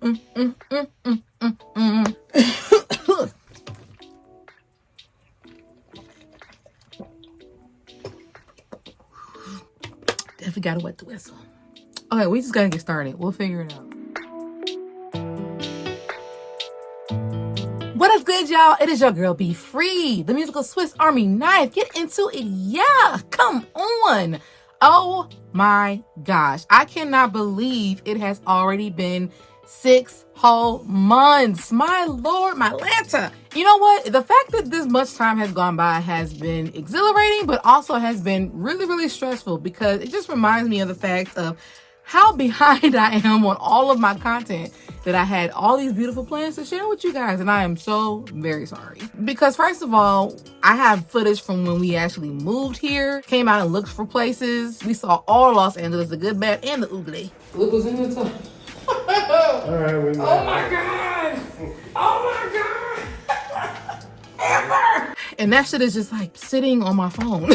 Definitely gotta wet the whistle. Okay, we just gotta get started. We'll figure it out. What is good, y'all? It is your girl, Be Free, the musical Swiss Army knife. Get into it, yeah. Come on. Oh my gosh. I cannot believe it has already been 6 whole months. My Lord, my Lanta. You know what? The fact that this much time has gone by has been exhilarating, but also has been really, really stressful because it just reminds me of the fact of how behind I am on all of my content, that I had all these beautiful plans to share with you guys, and I am so very sorry. Because first of all, I have footage from when we actually moved here, came out and looked for places. We saw all Los Angeles, the good, bad, and the ugly. Look what's in the top. All right, we oh my God! Oh my God! Amber! And that shit is just like sitting on my phone.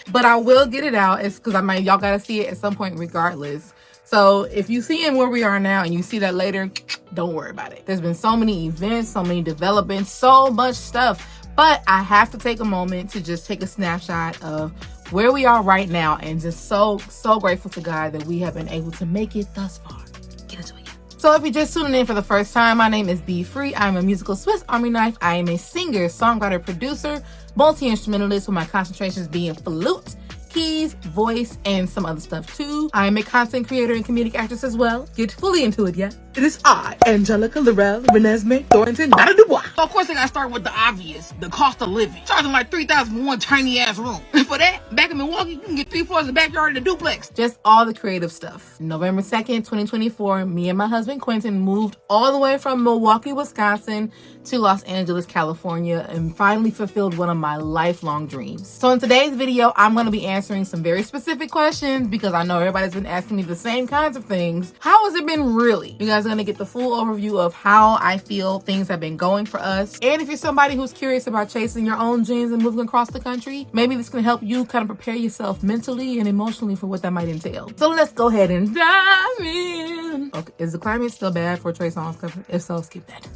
But I will get it out. It's because y'all gotta see it at some point regardless. So if you see where we are now and you see that later, don't worry about it. There's been so many events, so many developments, so much stuff. But I have to take a moment to just take a snapshot of where we are right now, and just so grateful to God that we have been able to make it thus far. Get into it. So if you're just tuning in for the first time, my name is Be Free. I'm a musical Swiss Army knife. I am a singer, songwriter, producer, multi-instrumentalist, with my concentrations being flute, keys, voice, and some other stuff too. I am a content creator and comedic actress as well. Get fully into it, yeah? It is I, Angelica Laurel Renesmee Thornton Dubois. So of course I gotta start with the obvious, the cost of living. Charging like $3,000 for one tiny ass room. For that, back in Milwaukee, you can get 3 floors in the backyard in a duplex. Just all the creative stuff. November 2nd, 2024, me and my husband Quinten moved all the way from Milwaukee, Wisconsin to Los Angeles, California, and finally fulfilled one of my lifelong dreams. So in today's video, I'm gonna be answering some very specific questions because I know everybody's been asking me the same kinds of things. How has it been really? You guys are gonna get the full overview of how I feel things have been going for us. And if you're somebody who's curious about chasing your own dreams and moving across the country, maybe this can help you kind of prepare yourself mentally and emotionally for what that might entail. So let's go ahead and dive in. Okay, is the climate still bad for Trey Songz cover? If so, skip that.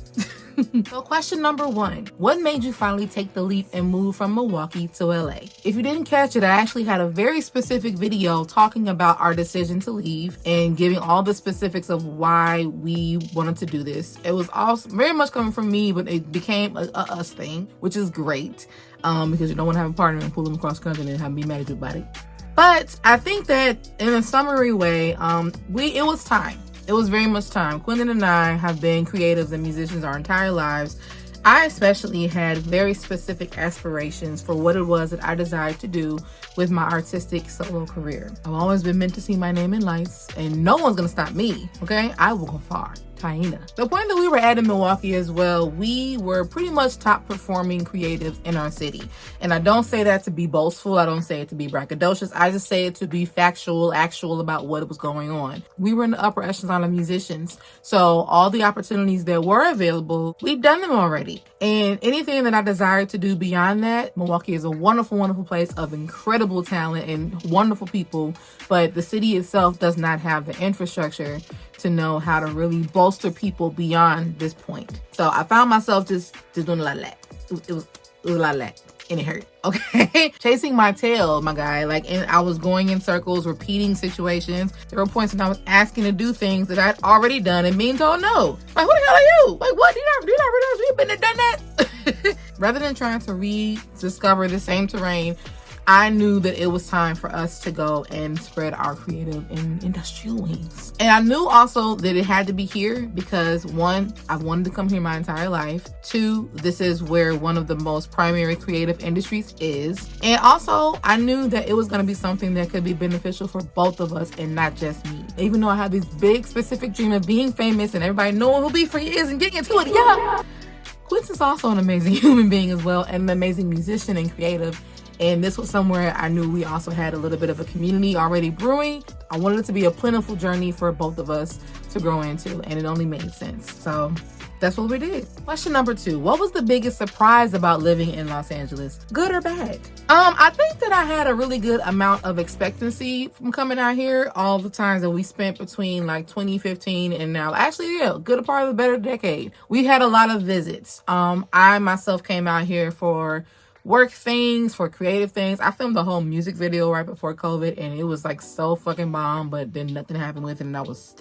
So question number 1, what made you finally take the leap and move from Milwaukee to LA? If you didn't catch it, I actually had a very specific video talking about our decision to leave and giving all the specifics of why we wanted to do this. It was also very much coming from me, but it became a us thing, which is great because you don't want to have a partner and pull them across country and have them be mad at you about it. But I think that in a summary way, it was time. It was very much time. Quinten and I have been creatives and musicians our entire lives. I especially had very specific aspirations for what it was that I desired to do with my artistic solo career. I've always been meant to see my name in lights, and no one's gonna stop me, okay? I will go far. Taina. The point that we were at in Milwaukee as well, we were pretty much top performing creatives in our city. And I don't say that to be boastful. I don't say it to be braggadocious. I just say it to be factual, actual about what was going on. We were in the upper echelon of musicians. So all the opportunities that were available, we'd done them already. And anything that I desired to do beyond that, Milwaukee is a wonderful, wonderful place of incredible talent and wonderful people. But the city itself does not have the infrastructure to know how to really bolster people beyond this point. So I found myself just doing a lot of that. It was a lot of that, and it hurt. Okay, chasing my tail, my guy. And I was going in circles, repeating situations. There were points when I was asking to do things that I'd already done and being told no. Like, who the hell are you? Like, what? Do you not realize we've been there, done that? Rather than trying to rediscover the same terrain, I knew that it was time for us to go and spread our creative and industrial wings. And I knew also that it had to be here because 1, I've wanted to come here my entire life. 2, this is where one of the most primary creative industries is. And also I knew that it was going to be something that could be beneficial for both of us and not just me. Even though I had this big specific dream of being famous and everybody knowing who Be Free is and getting into it, yeah. Quinten's also an amazing human being as well, and an amazing musician and creative. And this was somewhere I knew we also had a little bit of a community already brewing. I wanted it to be a plentiful journey for both of us to grow into, and it only made sense. So that's what we did. Question number 2. What was the biggest surprise about living in Los Angeles? Good or bad? I think that I had a really good amount of expectancy from coming out here. All the times that we spent between like 2015 and now. Actually, yeah, good part of the better decade. We had a lot of visits. I myself came out here for work things, for creative things. I filmed a whole music video right before COVID, and it was like so fucking bomb, but then nothing happened with it, and I was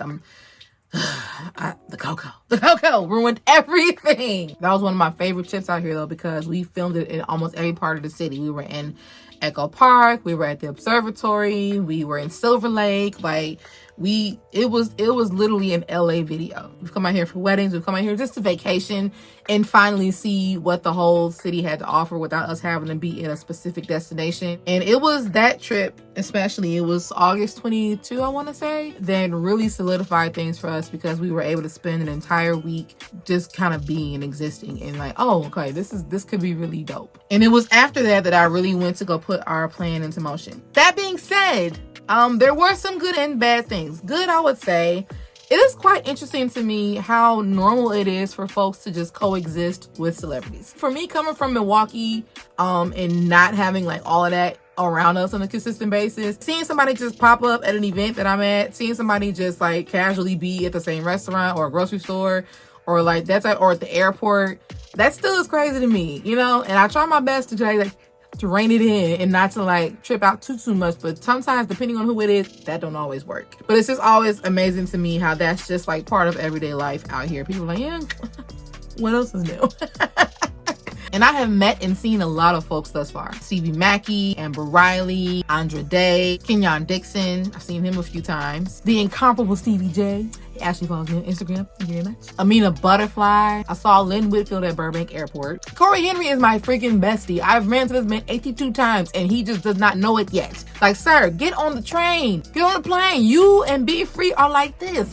the cocoa ruined everything. That was one of my favorite trips out here though, because we filmed it in almost every part of the city. We were in Echo Park, we were at the observatory, we were in Silver Lake. Like it was literally an LA video. We've come out here for weddings, we've come out here just to vacation and finally see what the whole city had to offer without us having to be in a specific destination. And it was that trip, especially, it was August 22, I want to say, that really solidified things for us, because we were able to spend an entire week just kind of being and existing and like, oh, okay, this could be really dope. And it was after that I really went to go put our plan into motion. That being said, there were some good and bad things. Good, I would say. It is quite interesting to me how normal it is for folks to just coexist with celebrities. For me, coming from Milwaukee, and not having like all of that around us on a consistent basis, seeing somebody just pop up at an event that I'm at, seeing somebody just like casually be at the same restaurant or a grocery store, or like or at the airport, that still is crazy to me, you know? And I try my best to rein it in and not to like trip out too much, but sometimes depending on who it is, that don't always work. But it's just always amazing to me how that's just like part of everyday life out here. People are like, yeah, what else is new? And I have met and seen a lot of folks thus far. Stevie Mackey, Amber Riley, Andra Day, Kenyon Dixon. I've seen him a few times. The incomparable Stevie J. He actually follows me on Instagram. Thank you very much. Amina Butterfly. I saw Lynn Whitfield at Burbank Airport. Corey Henry is my freaking bestie. I've ran to this man 82 times and he just does not know it yet. Like, sir, get on the train. Get on the plane. You and Be Free are like this.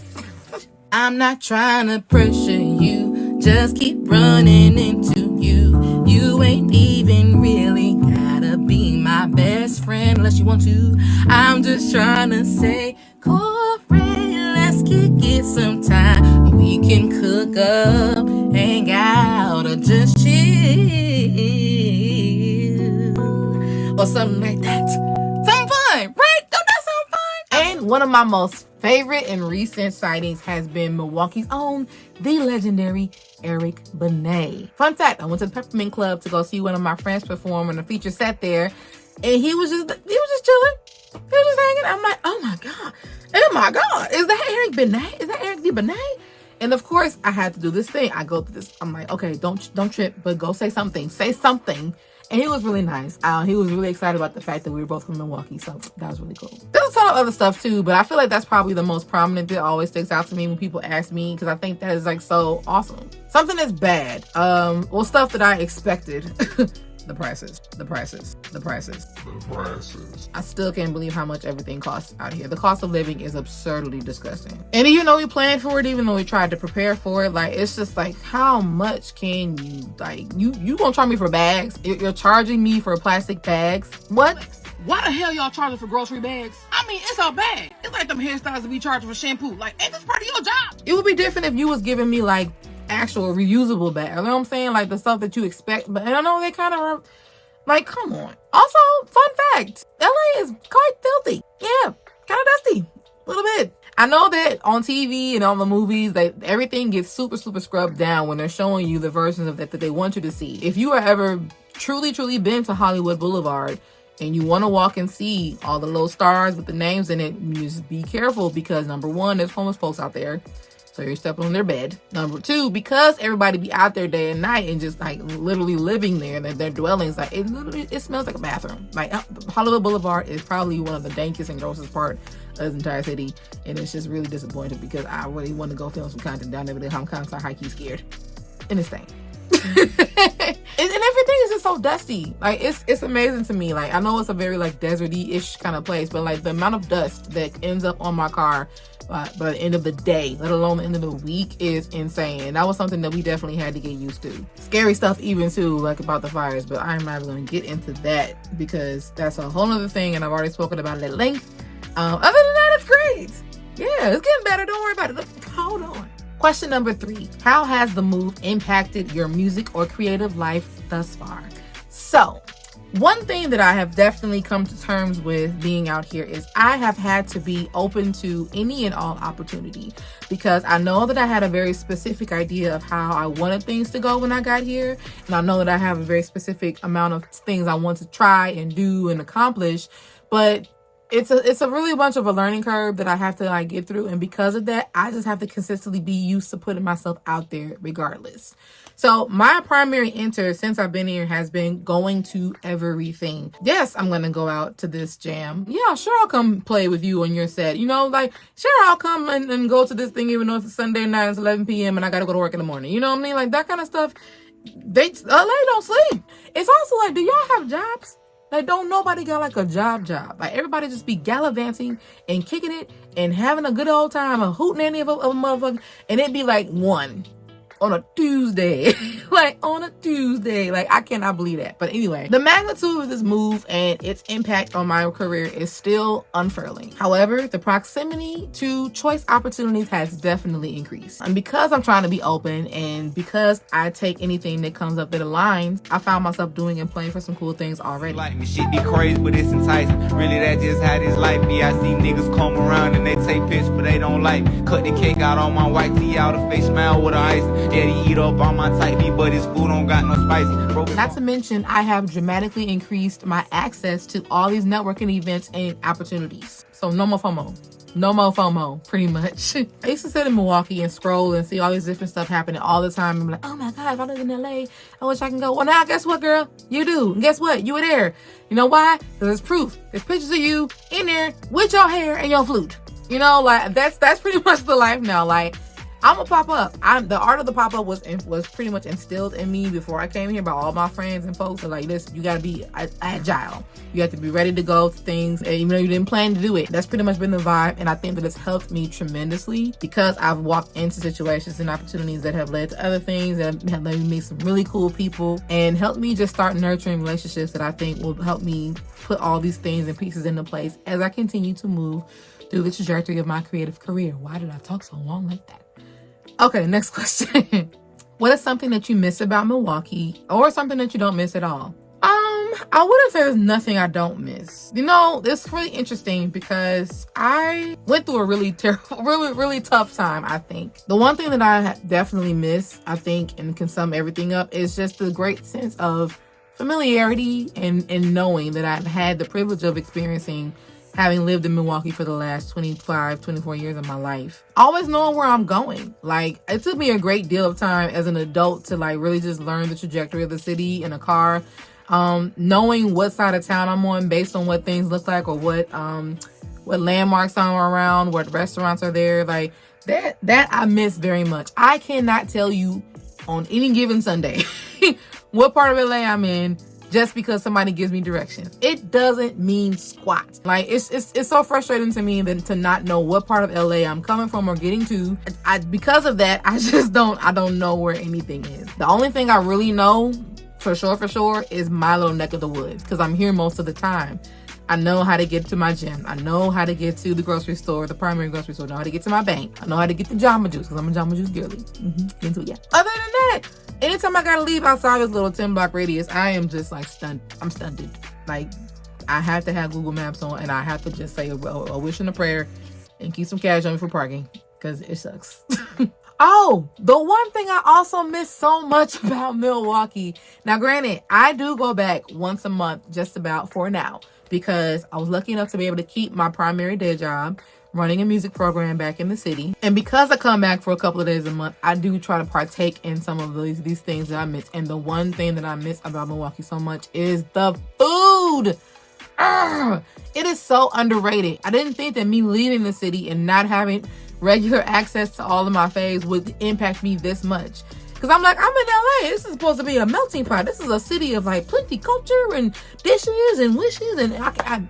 I'm not trying to pressure you. Just keep running into you. You ain't even really gotta be my best friend unless you want to. I'm just trying to say, Corey, let's kick it sometime. We can cook up, hang out, or just chill, or something like that. Something fun, right? Don't that sound fun? And one of my most favorite and recent sightings has been Milwaukee's own, the legendary Eric Benet. Fun fact, I went to the Peppermint Club to go see one of my friends perform on a feature set there, and he was just chilling. He was just hanging. I'm like, oh my god, is that Eric Benet? Is that Eric D. Benet? And of course, I had to do this thing. I go through this. I'm like, okay, don't trip, but go say something. Say something. And he was really nice. He was really excited about the fact that we were both from Milwaukee, so that was really cool. There's a ton of other stuff too, but I feel like that's probably the most prominent that always sticks out to me when people ask me, because I think that is like so awesome. Something that's bad. Well, stuff that I expected. The prices. I still can't believe how much everything costs out here. The cost of living is absurdly disgusting. And even though we planned for it, even though we tried to prepare for it, like, it's just like, how much can you, like, you gonna charge me for bags? You're charging me for plastic bags? What? Why the hell y'all charging for grocery bags? I mean, it's a bag. It's like them hairstyles that be charging for shampoo. Like, ain't this part of your job? It would be different if you was giving me like actual reusable bags. You know what I'm saying? Like the stuff that you expect. But I don't know, they kind of are like, come on. Also, fun fact, LA is quite filthy. Yeah, kind of dusty. A little bit. I know that on TV and on the movies, that everything gets super scrubbed down when they're showing you the versions of that they want you to see. If you are ever truly been to Hollywood Boulevard and you want to walk and see all the little stars with the names in it, you just be careful, because number one, there's homeless folks out there, so you're stepping on their bed. Number two, because everybody be out there day and night and just like literally living there, their dwellings, like it smells like a bathroom. Like Hollywood Boulevard is probably one of the dankest and grossest part of this entire city, and it's just really disappointing because I really want to go film some content down there, but I'm kind of high-key scared. And it's thing. And everything is just so dusty. Like it's amazing to me. Like I know it's a very like deserty-ish kind of place, but like the amount of dust that ends up on my car by the end of the day, let alone the end of the week, is insane. And that was something that we definitely had to get used to. Scary stuff even too, like about the fires, but I'm not going to get into that because that's a whole other thing and I've already spoken about it at length. Other than that, it's great. Yeah, it's getting better. Don't worry about it. Look, hold on. Question number 3. How has the move impacted your music or creative life thus far? So, one thing that I have definitely come to terms with being out here is I have had to be open to any and all opportunity, because I know that I had a very specific idea of how I wanted things to go when I got here. And I know that I have a very specific amount of things I want to try and do and accomplish, but it's a really bunch of a learning curve that I have to like get through. And because of that, I just have to consistently be used to putting myself out there regardless. So my primary interest since I've been here has been going to everything. Yes, I'm going to go out to this jam. Yeah, sure, I'll come play with you on your set. You know, like, sure, I'll come and go to this thing even though it's Sunday night, it's 11 p.m. and I got to go to work in the morning. You know what I mean? Like, that kind of stuff. LA don't sleep. It's also like, do y'all have jobs? Like, don't nobody got like a job. Like, everybody just be gallivanting and kicking it and having a good old time and hooting any of a motherfucker. And it'd be like 1 on a Tuesday. Like, on a Tuesday. Like, I cannot believe that. But anyway, the magnitude of this move and its impact on my career is still unfurling. However, the proximity to choice opportunities has definitely increased. And because I'm trying to be open and because I take anything that comes up that aligns, I found myself doing and playing for some cool things already. Like me, shit be crazy, but it's enticing. Really, that just how this life be. I see niggas come around and they take pictures, but they don't like me. Cut the cake out on my white tee, out of face smile with the ice. Yeah, he eat up all my tight meat, but his food don't got no spicy. Not to mention, I have dramatically increased my access to all these networking events and opportunities. So no more FOMO. No more FOMO, pretty much. I used to sit in Milwaukee and scroll and see all these different stuff happening all the time. I'm like, oh my God, if I live in LA, I wish I can go. Well, now guess what, girl? You do. And guess what? You were there. You know why? Because there's proof. There's pictures of you in there with your hair and your flute. You know, like, that's pretty much the life now. Like, I'm gonna pop up. The art of the pop up was pretty much instilled in me before I came here by all my friends and folks. Are like, this, you gotta be agile. You have to be ready to go to things, and even though you didn't plan to do it. That's pretty much been the vibe, and I think that it's helped me tremendously because I've walked into situations and opportunities that have led to other things that have let me meet some really cool people and helped me just start nurturing relationships that I think will help me put all these things and pieces into place as I continue to move through the trajectory of my creative career. Why did I talk so long like that? Okay, next question. What is something that you miss about Milwaukee or something that you don't miss at all? I wouldn't say there's nothing I don't miss. You know, it's really interesting because I went through a really terrible, really tough time, I think. The one thing that I definitely miss, I think, and can sum everything up, is just the great sense of familiarity and knowing that I've had the privilege of experiencing having lived in Milwaukee for the last 24 years of my life. Always knowing where I'm going. Like, it took me a great deal of time as an adult to like really just learn the trajectory of the city in a car. Knowing what side of town I'm on based on what things look like or what landmarks are around, what restaurants are there. Like, that I miss very much. I cannot tell you on any given Sunday what part of LA I'm in just because somebody gives me directions. It doesn't mean squat. Like, it's so frustrating to me to not know what part of LA I'm coming from or getting to. Because of that, I don't know where anything is. The only thing I really know for sure is my little neck of the woods, because I'm here most of the time. I know how to get to my gym. I know how to get to the grocery store, the primary grocery store. I know how to get to my bank. I know how to get the Jamba Juice, because I'm a Jamba Juice girly. Into it, yeah. Other than that, anytime I gotta leave outside this little 10-block radius, I am just like stunned. I'm stunted. Like, I have to have Google Maps on, and I have to just say a wish and a prayer and keep some cash on me for parking, because it sucks. Oh, the one thing I also miss so much about Milwaukee. Now, granted, I do go back once a month, just about for now, because I was lucky enough to be able to keep my primary day job running a music program back in the city. And because I come back for a couple of days a month, I do try to partake in some of these things that I miss. And the one thing that I miss about Milwaukee so much is the food. It is so underrated. I didn't think that me leaving the city and not having regular access to all of my faves would impact me this much. Because I'm like, I'm in LA. This is supposed to be a melting pot. This is a city of like plenty culture and dishes and wishes. And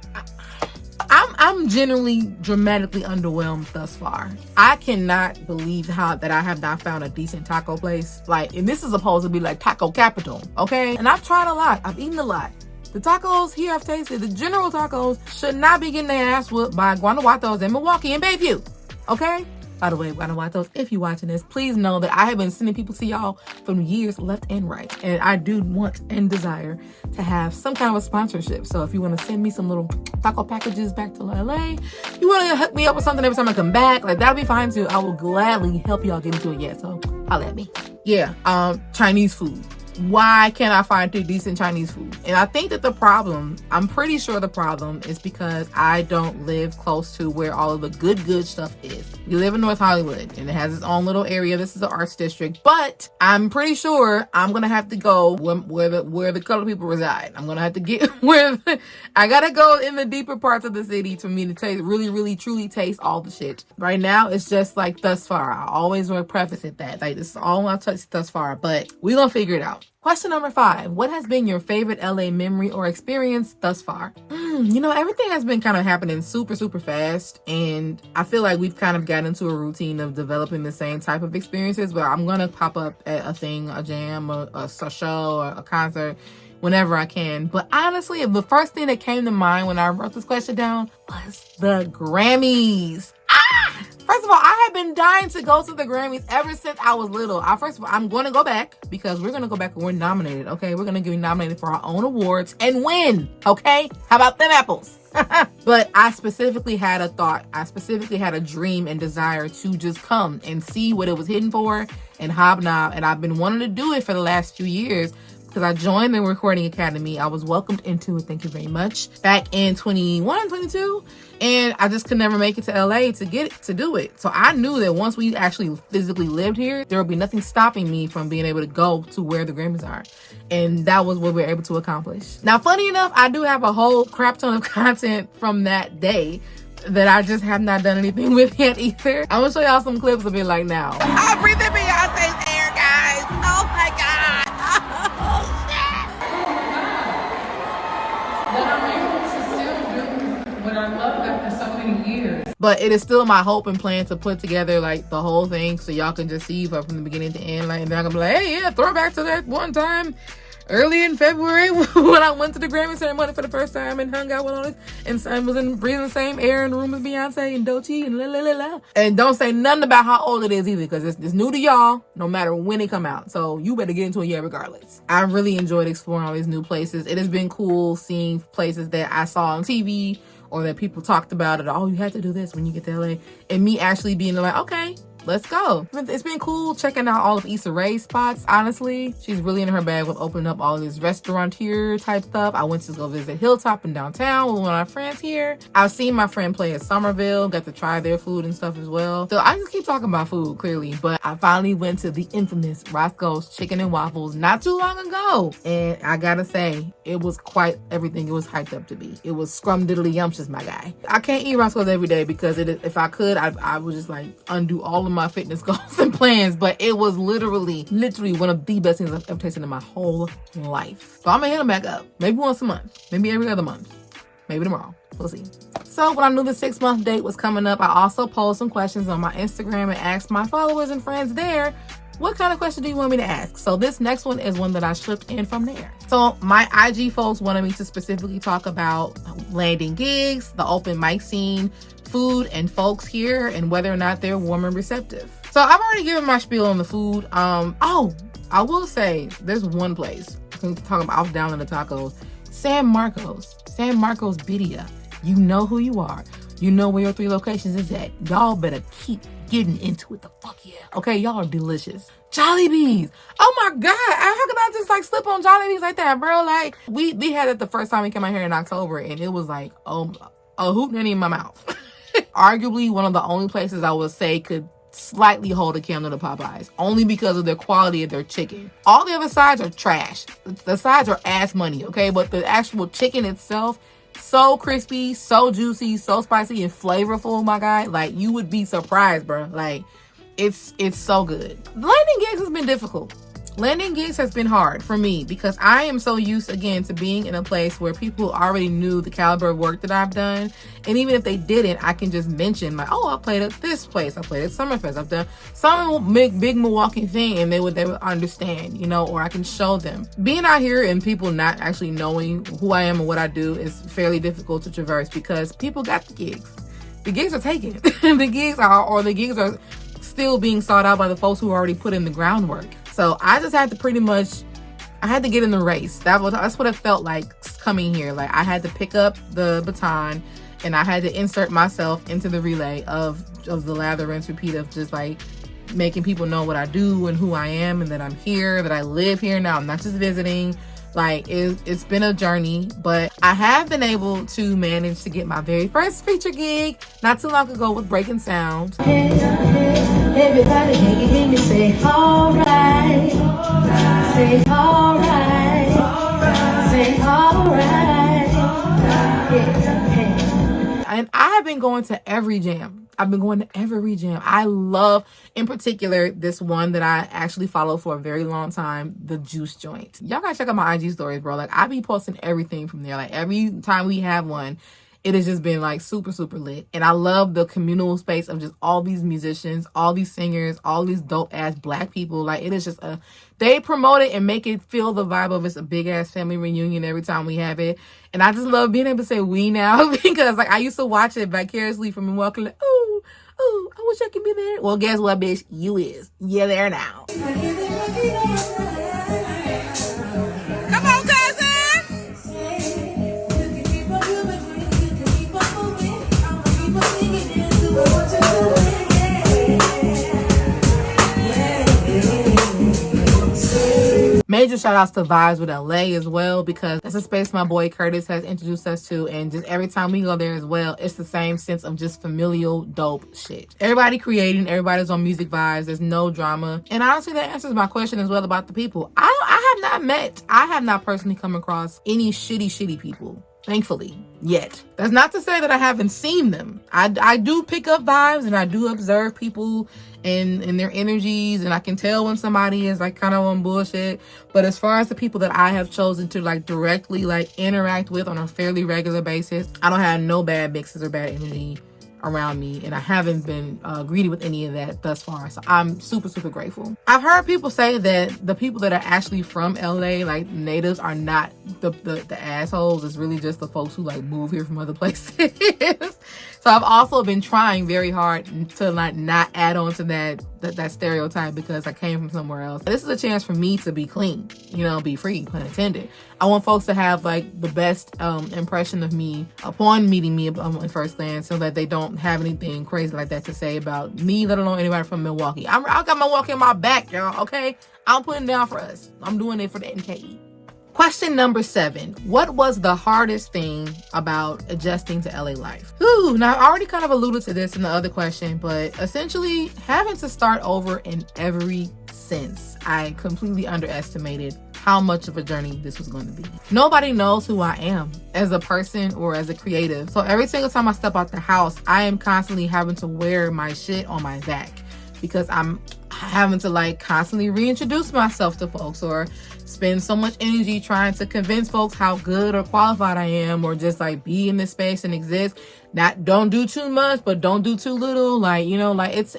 I'm generally dramatically underwhelmed thus far. I cannot believe that I have not found a decent taco place. Like, and this is supposed to be like taco capital, okay? And I've tried a lot. I've eaten a lot. The tacos here I've tasted, the general tacos should not be getting their ass whooped by Guanawato's in Milwaukee and Bayview, okay? By the way, Guanajuatos, if you're watching this, please know that I have been sending people to y'all from years left and right. And I do want and desire to have some kind of a sponsorship. So if you want to send me some little taco packages back to LA, you want to hook me up with something every time I come back, like that'll be fine too. I will gladly help y'all get into it yet. So holla at me. Yeah, Chinese food. Why can't I find decent Chinese food? And I think that I'm pretty sure the problem is because I don't live close to where all of the good stuff is. We live in North Hollywood and it has its own little area. This is the arts district, but I'm pretty sure I'm going to have to go where the colored people reside. I'm going to have to get I got to go in the deeper parts of the city for me to taste, really, truly taste all the shit. Right now, it's just like thus far. I always want to preface it that like this is all I've touched thus far, but we're going to figure it out. Question number 5. What has been your favorite LA memory or experience thus far? Everything has been kind of happening super fast. And I feel like we've kind of gotten into a routine of developing the same type of experiences. But I'm going to pop up at a thing, a jam, a show, or a concert whenever I can. But honestly, the first thing that came to mind when I wrote this question down was the Grammys. First of all, I have been dying to go to the Grammys ever since I was little. First of all, I'm going to go back because we're going to go back and we're nominated, okay? We're going to get nominated for our own awards and win, okay? How about them apples? But I specifically had a thought. I specifically had a dream and desire to just come and see what it was hidden for and hobnob. And I've been wanting to do it for the last few years because I joined the Recording Academy. I was welcomed into it, thank you very much, back in 21, 22. And I just could never make it to LA to do it. So I knew that once we actually physically lived here, there would be nothing stopping me from being able to go to where the Grammys are. And that was what we were able to accomplish. Now, funny enough, I do have a whole crap ton of content from that day that I just have not done anything with yet either. I'm gonna show y'all some clips of it like now. I breathe in Beyonce's air, guys. Oh my God. But it is still my hope and plan to put together like the whole thing so y'all can just see from the beginning to end. Like, and then I'm gonna be like, hey, yeah, throwback to that one time early in February when I went to the Grammy ceremony for the first time and hung out with all this and was breathing the same air in the room as Beyonce and Doechii and la. And don't say nothing about how old it is either because it's new to y'all no matter when it come out. So you better get into it yeah regardless. I really enjoyed exploring all these new places. It has been cool seeing places that I saw on TV or that people talked about it. Oh, you have to do this when you get to LA. And me actually being like, okay, let's go. It's been cool checking out all of Issa Rae's spots, honestly. She's really in her bag with opening up all this restaurateur type stuff. I went to go visit Hilltop in downtown with one of my friends here. I've seen my friend play at Somerville, got to try their food and stuff as well. So I just keep talking about food, clearly. But I finally went to the infamous Roscoe's Chicken and Waffles not too long ago. And I gotta say, it was quite everything it was hyped up to be. It was scrumdiddly-yumptious, my guy. I can't eat Roscoe's every day because if I could, I would just like undo all of my fitness goals and plans, but it was literally one of the best things I've ever tasted in my whole life. So I'm gonna hit them back up. Maybe once a month, maybe every other month, maybe tomorrow. We'll see. So when I knew the 6-month date was coming up, I also posed some questions on my Instagram and asked my followers and friends there, what kind of question do you want me to ask? So this next one is one that I slipped in from there. So my IG folks wanted me to specifically talk about landing gigs, the open mic scene, food, and folks here, and whether or not they're warm and receptive. So I've already given my spiel on the food. I will say there's one place I'm talking about. I was down in the tacos. San Marcos Bidia. You know who you are. You know where your 3 locations is at. Y'all better keep getting into it. The fuck yeah. Okay, y'all are delicious. Jollibees. Oh my God. How can I just like slip on Jollibees like that, bro? Like we had it the first time we came out here in October and it was like, a hootenanny in my mouth. Arguably one of the only places I would say could slightly hold a candle to Popeyes, only because of their quality of their chicken. All the other sides are trash. The sides are ass money, okay? But the actual chicken itself, so crispy, so juicy, so spicy and flavorful, my guy. Like, you would be surprised, bro. Like, it's so good. The landing gigs has been difficult. Landing gigs has been hard for me because I am so used, again, to being in a place where people already knew the caliber of work that I've done. And even if they didn't, I can just mention, like, oh, I played at this place. I played at Summerfest. I've done some big Milwaukee thing, and they would understand, you know, or I can show them. Being out here and people not actually knowing who I am and what I do is fairly difficult to traverse because people got the gigs. The gigs are taken. The gigs are still being sought out by the folks who already put in the groundwork. So I just had to I had to get in the race. That's what it felt like coming here. Like I had to pick up the baton and I had to insert myself into the relay of the lather, rinse, repeat of just like making people know what I do and who I am and that I'm here, that I live here now. I'm not just visiting. Like it's been a journey, but I have been able to manage to get my very first feature gig not too long ago with Breaking Sound. Everybody can you hear me say alright, say alright, say alright. And I have been going to every jam. I've been going to every jam. I love, in particular, this one that I actually followed for a very long time, the Juice Joint. Y'all gotta check out my IG stories, bro. Like, I be posting everything from there. Like, every time we have one, it has just been, like, super, super lit. And I love the communal space of just all these musicians, all these singers, all these dope-ass Black people. Like, it is just they promote it and make it feel the vibe of it's a big-ass family reunion every time we have it. And I just love being able to say we now because, like, I used to watch it vicariously from Milwaukee, like, oh, I wish I could be there. Well, guess what, bitch? You is. You're there now. Come on, cousin. Major shout outs to Vibes with LA as well, because that's a space my boy Curtis has introduced us to, and just every time we go there as well, it's the same sense of just familial dope shit. Everybody creating, everybody's on music vibes, there's no drama. And honestly, that answers my question as well about the people. I have not personally come across any shitty people, thankfully, yet. That's not to say that I haven't seen them. I do pick up vibes and I do observe people and their energies, and I can tell when somebody is like kind of on bullshit. But as far as the people that I have chosen to like directly like interact with on a fairly regular basis, I don't have no bad mixes or bad energy around me, and I haven't been greedy with any of that thus far, so I'm super, super grateful. I've heard people say that the people that are actually from LA, like natives, are not the assholes. It's really just the folks who like move here from other places. So I've also been trying very hard to like not add on to that stereotype because I came from somewhere else. This is a chance for me to be clean, you know, be free, pun intended. I want folks to have like the best impression of me upon meeting me in first glance, so that they don't have anything crazy like that to say about me, let alone anybody from Milwaukee. I got Milwaukee on my back, y'all, okay? I'm putting down for us. I'm doing it for the NKE. Question number 7. What was the hardest thing about adjusting to LA life? Now I already kind of alluded to this in the other question, but essentially having to start over in every sense. I completely underestimated how much of a journey this was going to be. Nobody knows who I am as a person or as a creative. So every single time I step out the house, I am constantly having to wear my shit on my back because I'm having to like constantly reintroduce myself to folks or spend so much energy trying to convince folks how good or qualified I am, or just like be in this space and exist. Don't do too much, but don't do too little. Like, you know, like it's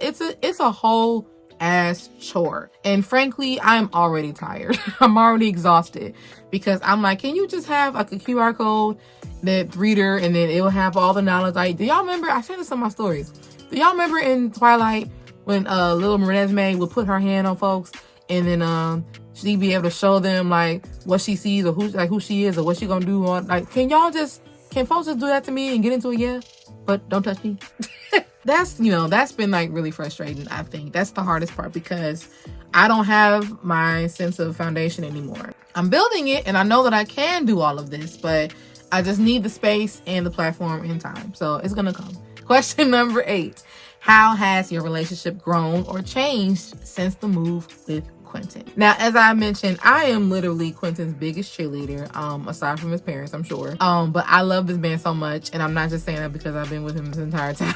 a whole ass chore. And frankly, I'm already tired. I'm already exhausted because I'm like, can you just have like a QR code that reader and then it'll have all the knowledge? Like, do y'all remember? I said this on my stories. Do y'all remember in Twilight when little Renesmee would put her hand on folks and then she'd be able to show them like what she sees or who she is or what she gonna do on, like, can folks just do that to me and get into it? Yeah, but don't touch me. That's been like really frustrating. I think that's the hardest part because I don't have my sense of foundation anymore. I'm building it and I know that I can do all of this, but I just need the space and the platform in time. So it's gonna come. Question number 8. How has your relationship grown or changed since the move with Quinten? Now, as I mentioned, I am literally Quinten's biggest cheerleader, aside from his parents, I'm sure. But I love this man so much, and I'm not just saying that because I've been with him this entire time.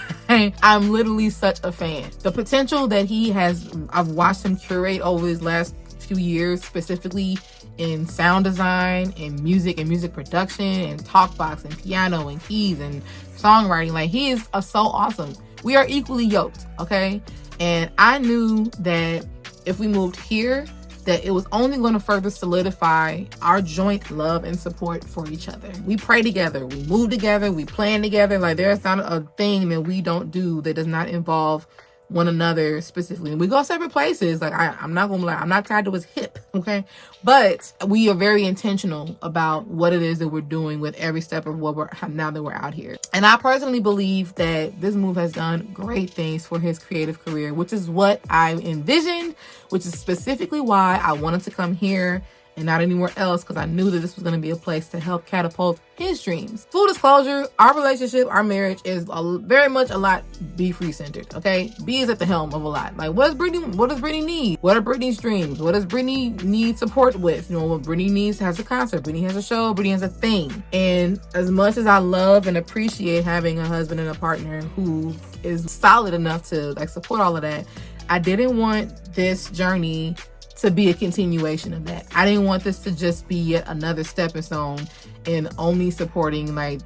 I'm literally such a fan. The potential that he has, I've watched him curate over his last few years, specifically in sound design and music production and talk box and piano and keys and songwriting. Like, he is so awesome. We are equally yoked, okay? And I knew that if we moved here, that it was only going to further solidify our joint love and support for each other. We pray together, we move together, we plan together. Like, there's not a thing that we don't do that does not involve one another specifically. And we go separate places. Like, I'm not gonna lie, I'm not tied to his hip, okay? But we are very intentional about what it is that we're doing with every step of what now that we're out here. And I personally believe that this move has done great things for his creative career, which is what I envisioned, which is specifically why I wanted to come here and not anywhere else, because I knew that this was going to be a place to help catapult his dreams. Full disclosure, our relationship, our marriage is very much a lot B-free centered, okay? B is at the helm of a lot. Like, what does Brittany need? What are Brittany's dreams? What does Brittany need support with? You know, what Brittany needs has a concert, Brittany has a show, Brittany has a thing. And as much as I love and appreciate having a husband and a partner who is solid enough to like support all of that, I didn't want this journey to be a continuation of that. I didn't want this to just be yet another stepping stone and only supporting like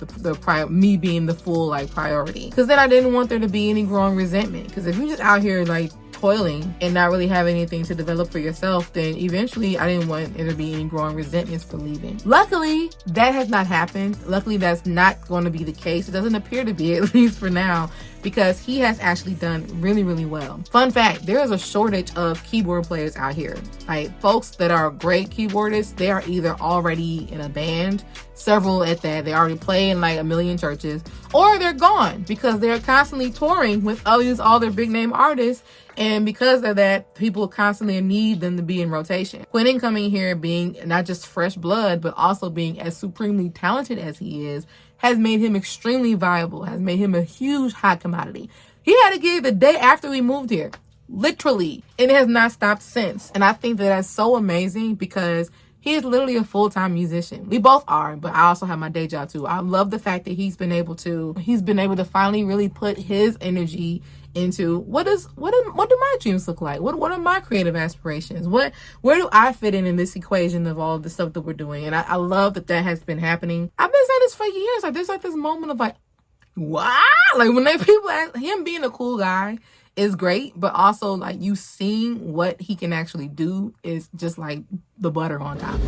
me being the full like priority. Because then I didn't want there to be any growing resentment. Because if you're just out here like toiling and not really have anything to develop for yourself, then eventually I didn't want there to be any growing resentments for leaving. Luckily, that has not happened. Luckily, that's not going to be the case. It doesn't appear to be, at least for now, because he has actually done really, really well. Fun fact, there is a shortage of keyboard players out here. Like, folks that are great keyboardists, they are either already in a band, several at that, they already play in like a million churches, or they're gone because they're constantly touring with all their big name artists. And because of that, people constantly need them to be in rotation. Quinten coming here, being not just fresh blood, but also being as supremely talented as he is, has made him extremely viable, has made him a huge hot commodity. He had a gig the day after we moved here, literally, and it has not stopped since. And I think that that's so amazing because he is literally a full-time musician. We both are, but I also have my day job too. I love the fact that he's been able to finally really put his energy into what do my dreams look like? What are my creative aspirations? Where do I fit in this equation of all the stuff that we're doing? And I love that has been happening. I've been saying this for years. Like, there's like this moment of like, wow, like when people ask, him being a cool guy is great, but also like you seeing what he can actually do is just like the butter on top.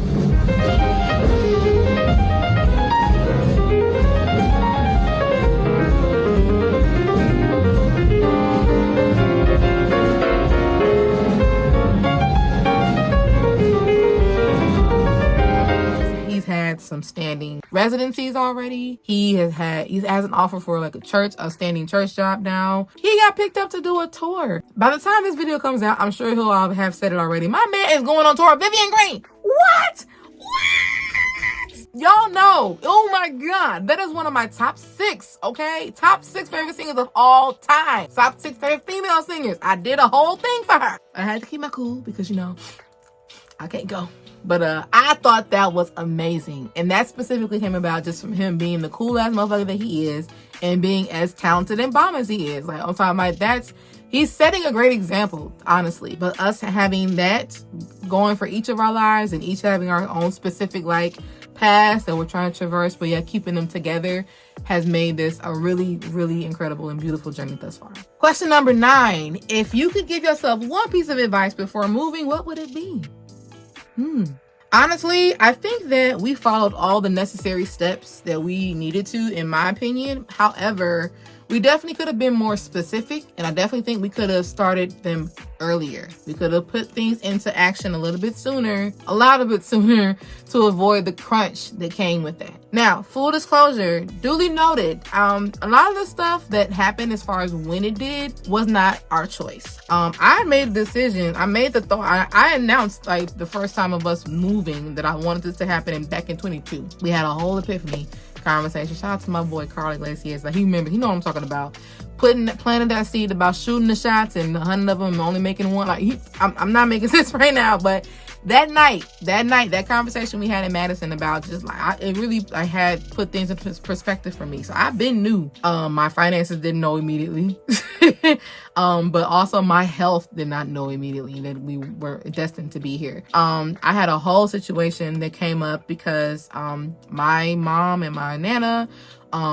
Had some standing residencies already. He has an offer for like a standing church job now. He got picked up to do a tour. By the time this video comes out, I'm sure he'll have said it already. My man is going on tour with Vivian Green. What? Y'all know. Oh my God. That is one of my top 6, okay? Top 6 favorite singers of all time. Top 6 favorite female singers. I did a whole thing for her. I had to keep my cool because, you know, I can't go. But I thought that was amazing. And that specifically came about just from him being the cool ass motherfucker that he is and being as talented and bomb as he is. Like, I'm talking about he's setting a great example, honestly. But us having that going for each of our lives and each having our own specific like paths that we're trying to traverse, but yeah, keeping them together has made this a really, really incredible and beautiful journey thus far. Question number 9. If you could give yourself one piece of advice before moving, what would it be? Honestly, I think that we followed all the necessary steps that we needed to, in my opinion. However, we definitely could have been more specific, and I definitely think we could have started them earlier. We could have put things into action a lot bit sooner, to avoid the crunch that came with that. Now, full disclosure, duly noted, a lot of the stuff that happened as far as when it did was not our choice. I made a decision. I announced like the first time of us moving that I wanted this to happen back in 22. We had a whole epiphany conversation. Shout out to my boy Carl Iglesias. Like, he know what I'm talking about. Planting that seed about shooting the shots and 100 of them only making one. Like, I'm not making sense right now, but that conversation we had in Madison about just like, it really had put things in perspective for me. So I've been new. My finances didn't know immediately. But also my health did not know immediately that we were destined to be here. I had a whole situation that came up because my mom and my nana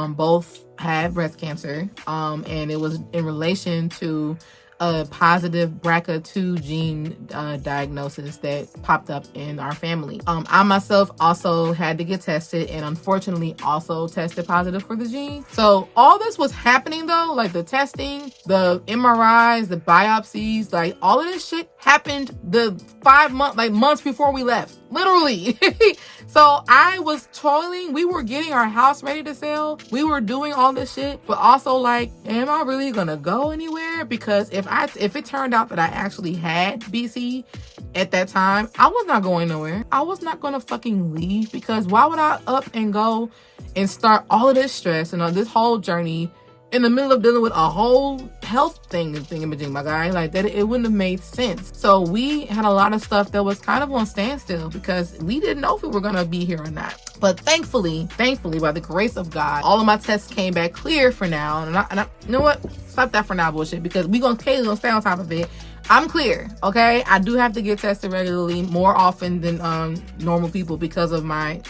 both had breast cancer, and it was in relation to a positive BRCA2 gene diagnosis that popped up in our family. I myself also had to get tested, and unfortunately also tested positive for the gene. So all this was happening though, like the testing, the MRIs, the biopsies, like all of this shit happened the 5 months, like months before we left, literally. So I was toiling. We were getting our house ready to sell. We were doing all this shit, but also like, am I really gonna go anywhere? Because if it turned out that I actually had BC at that time, I was not going nowhere. I was not gonna fucking leave, because why would I up and go and start all of this stress and this whole journey in the middle of dealing with a whole health thingamajig, my guy? Like that, it wouldn't have made sense. So we had a lot of stuff that was kind of on standstill because we didn't know if we were gonna be here or not. But thankfully, by the grace of God, all of my tests came back clear for now. And I you know what? Stop that for now bullshit, because we gonna stay on top of it. I'm clear, okay? I do have to get tested regularly, more often than normal people because of my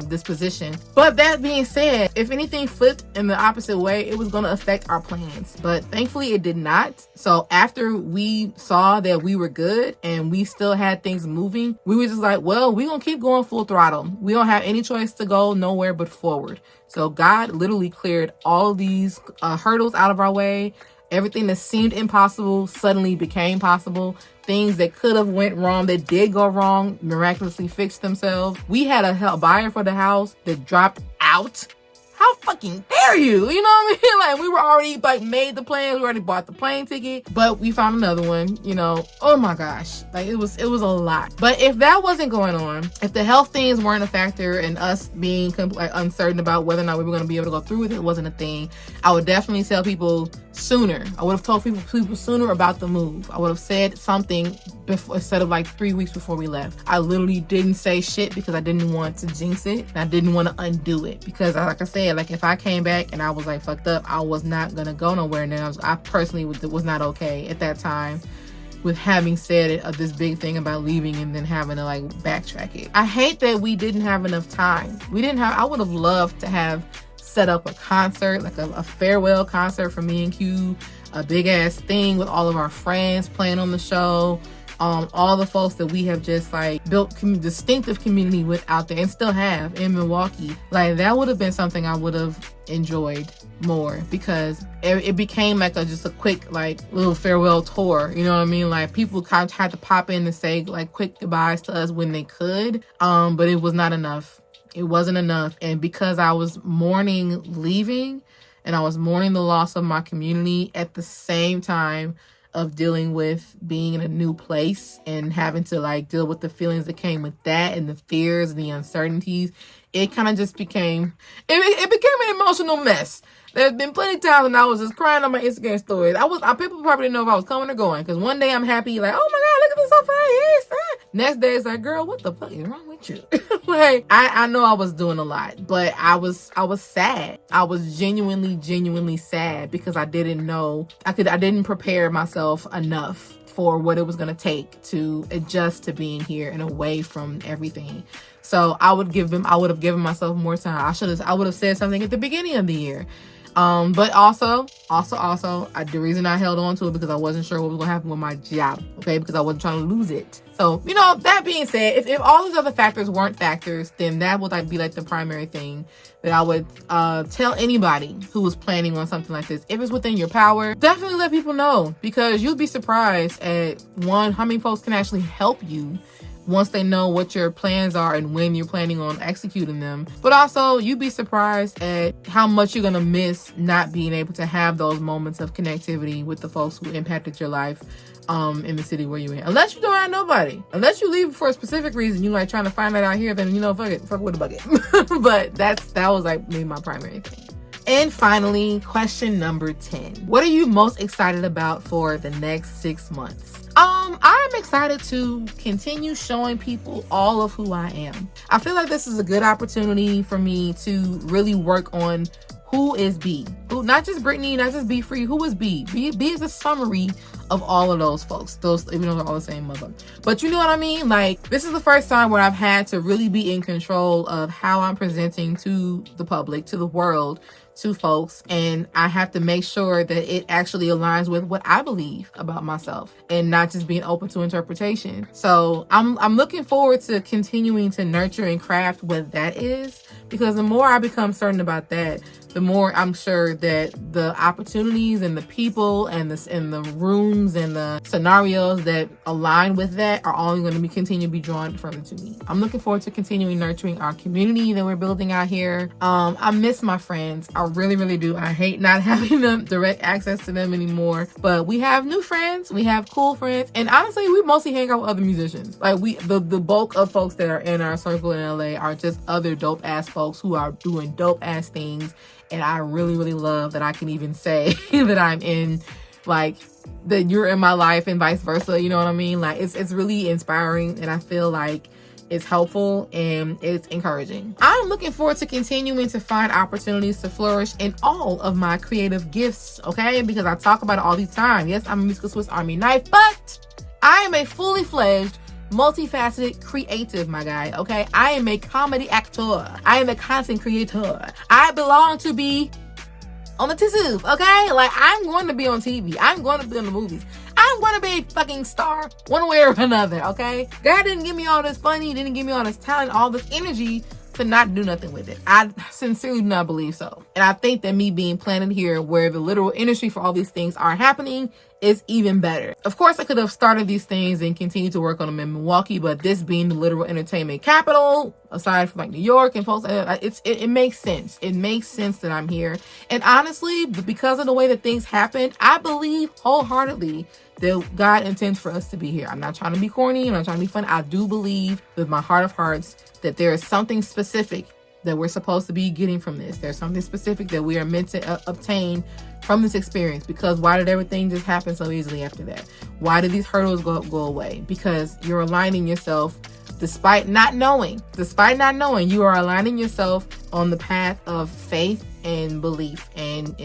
disposition. But that being said, if anything flipped in the opposite way, it was going to affect our plans. But thankfully, it did not. So after we saw that we were good and we still had things moving, we were just like, well, we're going to keep going full throttle. We don't have any choice to go nowhere but forward. So God literally cleared all of these hurdles out of our way. Everything that seemed impossible suddenly became possible. Things that could have went wrong, that did go wrong, miraculously fixed themselves. We had a buyer for the house that dropped out. How fucking dare you? You know what I mean? Like, we were already like made the plans. We already bought the plane ticket, but we found another one, you know. Oh my gosh. Like it was a lot. But if that wasn't going on, if the health things weren't a factor and us being uncertain about whether or not we were going to be able to go through with it wasn't a thing, I would definitely tell people sooner. I would have told people sooner about the move. I would have said something before, instead of like 3 weeks before we left. I literally didn't say shit because I didn't want to jinx it. And I didn't want to undo it, because like I said, like if I came back and I was like fucked up, I was not gonna go nowhere. And then I personally was not okay at that time with having said this big thing about leaving and then having to like backtrack it. I hate that we didn't have enough time. I would have loved to have set up a concert, like a farewell concert for me and Q, a big ass thing with all of our friends playing on the show. All the folks that we have just like built distinctive community with out there and still have in Milwaukee. Like that would have been something I would have enjoyed more, because it became like just a quick like little farewell tour. You know what I mean? Like people kind of had to pop in and say like quick goodbyes to us when they could. But it was not enough. It wasn't enough. And because I was mourning leaving and I was mourning the loss of my community at the same time of dealing with being in a new place and having to like deal with the feelings that came with that and the fears and the uncertainties, it kind of just became, it became an emotional mess. There's been plenty of times when I was just crying on my Instagram stories. People probably didn't know if I was coming or going, because one day I'm happy, like, oh my God, look at this so fine. Yes, fine. Next day it's like, girl, what the fuck is wrong with you? Like, I know I was doing a lot, but I was sad. I was genuinely sad because I didn't know, I didn't prepare myself enough for what it was going to take to adjust to being here and away from everything. So I would have given myself more time. I would have said something at the beginning of the year. But also, the reason I held on to it because I wasn't sure what was going to happen with my job, okay? Because I wasn't trying to lose it. So, you know, that being said, if all these other factors weren't factors, then that would like be like the primary thing that I would tell anybody who was planning on something like this. If it's within your power, definitely let people know, because you'll be surprised at how many folks can actually help you once they know what your plans are and when you're planning on executing them. But also, you'd be surprised at how much you're going to miss not being able to have those moments of connectivity with the folks who impacted your life in the city where you're in. Unless you don't have nobody. Unless you leave for a specific reason, you're like trying to find that out here, then, you know, fuck with a bucket. But that was like maybe my primary thing. And finally, question number 10. What are you most excited about for the next 6 months? I'm excited to continue showing people all of who I am. I feel like this is a good opportunity for me to really work on who is B. Who, not just Brittany, not just Be Free. Who is B? B is a summary of all of those folks. Those, even though they're all the same mother. But you know what I mean? Like, this is the first time where I've had to really be in control of how I'm presenting to the public, to the world, to folks, and I have to make sure that it actually aligns with what I believe about myself and not just being open to interpretation. So I'm looking forward to continuing to nurture and craft what that is, because the more I become certain about that, the more I'm sure that the opportunities and the people and the rooms and the scenarios that align with that are only going to continue to be drawn further to me. I'm looking forward to continuing nurturing our community that we're building out here. I miss my friends. I really, really do. I hate not having them direct access to them anymore. But we have new friends. We have cool friends. And honestly, we mostly hang out with other musicians. Like the bulk of folks that are in our circle in LA are just other dope ass folks who are doing dope ass things. And I really, really love that I can even say that I'm in, like, that you're in my life and vice versa. You know what I mean? Like, it's really inspiring, and I feel like it's helpful and it's encouraging. I'm looking forward to continuing to find opportunities to flourish in all of my creative gifts, okay? Because I talk about it all the time. Yes, I'm a musical Swiss Army knife, but I am a fully fledged, multifaceted creative, my guy, okay? I am a comedy actor. I am a content creator. I belong to be on the tube, okay? Like, I'm going to be on TV. I'm going to be in the movies. I'm going to be a fucking star one way or another, okay? God didn't give me all this funny, didn't give me all this talent, all this energy to not do nothing with it. I sincerely do not believe so. And I think that me being planted here where the literal industry for all these things are happening is even better. Of course, I could have started these things and continued to work on them in Milwaukee, but this being the literal entertainment capital, aside from like New York and folks, it makes sense. It makes sense that I'm here. And honestly, because of the way that things happened, I believe wholeheartedly that God intends for us to be here. I'm not trying to be corny. I'm not trying to be funny. I do believe with my heart of hearts that there is something specific that we're supposed to be getting from this. There's something specific that we are meant to obtain from this experience. Because why did everything just happen so easily after that? Why did these hurdles go away? Because you're aligning yourself despite not knowing. You are aligning yourself on the path of faith and belief and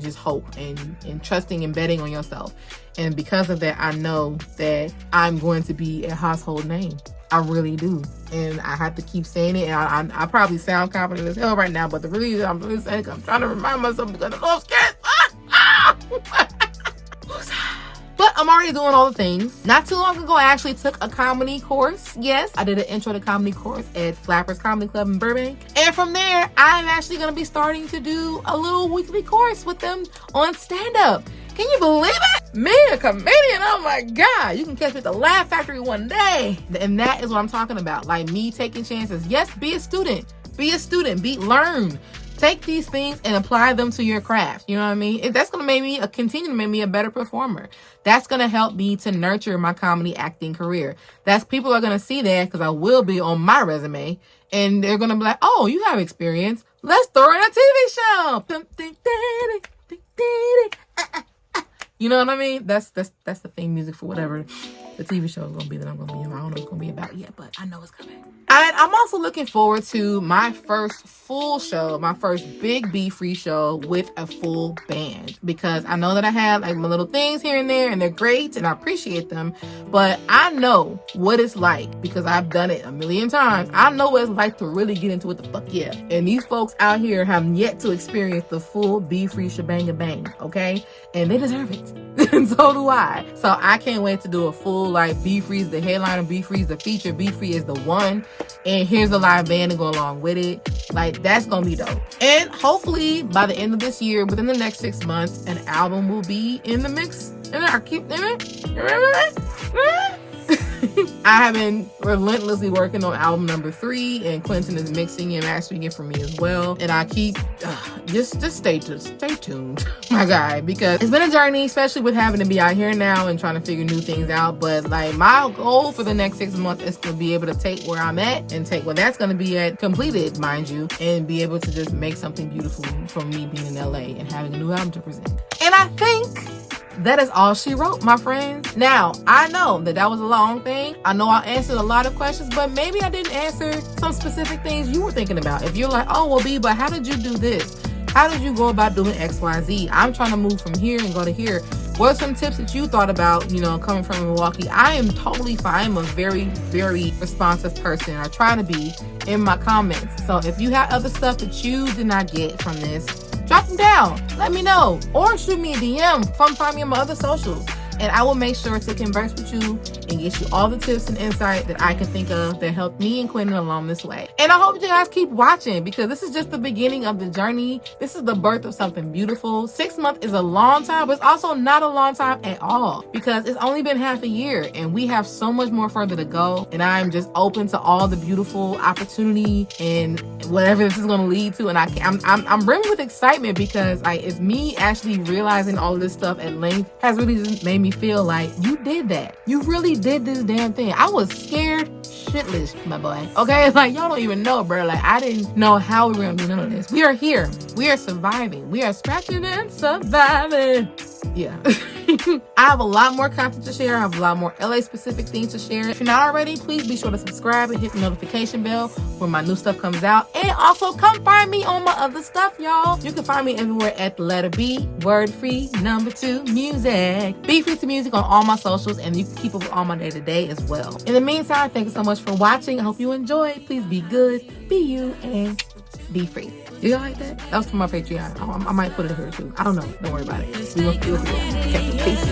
just hope and trusting and betting on yourself. And because of that, I know that I'm going to be a household name. I really do. And I have to keep saying it. And I probably sound confident as hell right now, but the reason I'm really saying it, I'm trying to remind myself because I know I'm scared. But I'm already doing all the things. Not too long ago, I actually took a comedy course. Yes, I did an intro to comedy course at Flappers Comedy Club in Burbank. And from there, I'm actually going to be starting to do a little weekly course with them on stand-up. Can you believe it? Me, a comedian, oh my God. You can catch me at the Laugh Factory one day. And that is what I'm talking about. Like me taking chances. Yes, be a student. Learn. Take these things and apply them to your craft. You know what I mean? That's going to make me continue to make me a better performer. That's going to help me to nurture my comedy acting career. People are going to see that because I will be on my resume. And they're going to be like, oh, you have experience. Let's throw in a TV show. You know what I mean? That's the theme music for whatever the TV show is going to be that I'm going to be in. I don't know what it's going to be about yet, but I know it's coming. And I'm also looking forward to my first full show, my first big Be Free show with a full band. Because I know that I have like my little things here and there, and they're great, and I appreciate them. But I know what it's like because I've done it a million times. I know what it's like to really get into it the fuck yeah. And these folks out here have yet to experience the full Be Free shebang bang, okay? And they deserve it. And so do I. So I can't wait to do a full like Be Free is the headliner, Be Free is the feature, Be Free is the one. And here's a live band to go along with it. Like, that's gonna be dope. And hopefully by the end of this year, within the next 6 months, an album will be in the mix. And I keep I have been relentlessly working on album number 3, and Quinten is mixing and mastering it for me as well. And I keep just stay tuned, my guy, because it's been a journey, especially with having to be out here now and trying to figure new things out. But like, my goal for the next 6 months is to be able to take where I'm at and take where that's going to be at, completed, mind you, and be able to just make something beautiful from me being in LA and having a new album to present. And I think that is all she wrote, my friends. Now, I know that was a long thing. I know I answered a lot of questions, but maybe I didn't answer some specific things you were thinking about. If you're like, oh, well, B, but how did you do this? How did you go about doing X, Y, Z? I'm trying to move from here and go to here. What are some tips that you thought about, coming from Milwaukee? I am totally fine. I'm a very, very responsive person. I try to be in my comments. So if you have other stuff that you did not get from this, drop them down. Let me know. Or shoot me a DM. Find me on my other socials. And I will make sure to converse with you and get you all the tips and insight that I can think of that help me and Quinten along this way. And I hope you guys keep watching, because this is just the beginning of the journey. This is the birth of something beautiful. 6 months is a long time, but it's also not a long time at all, because it's only been half a year and we have so much more further to go. And I'm just open to all the beautiful opportunity and whatever this is going to lead to. And I'm brimming with excitement, because it's me actually realizing all of this stuff at length has really just made me feel like you did that. You really did this damn thing. I was scared shitless, my boy. Okay, like, y'all don't even know, bro. Like, I didn't know how we were gonna do none of this. We are here. We are surviving. We are scratching and surviving. Yeah. I have a lot more content to share. I have a lot more LA specific things to share. If you're not already, please be sure to subscribe and hit the notification bell when my new stuff comes out. And also come find me on my other stuff, y'all. You can find me everywhere at the letter B, word free, number 2, music. Be free to music on all my socials, and you can keep up with all my day-to-day as well. In the meantime, thank you so much for watching. I hope you enjoyed. Please be good, be you, and be free. Do you like that? That was from my Patreon. I might put it here too. I don't know. Don't worry about it. We will see. Okay, peace.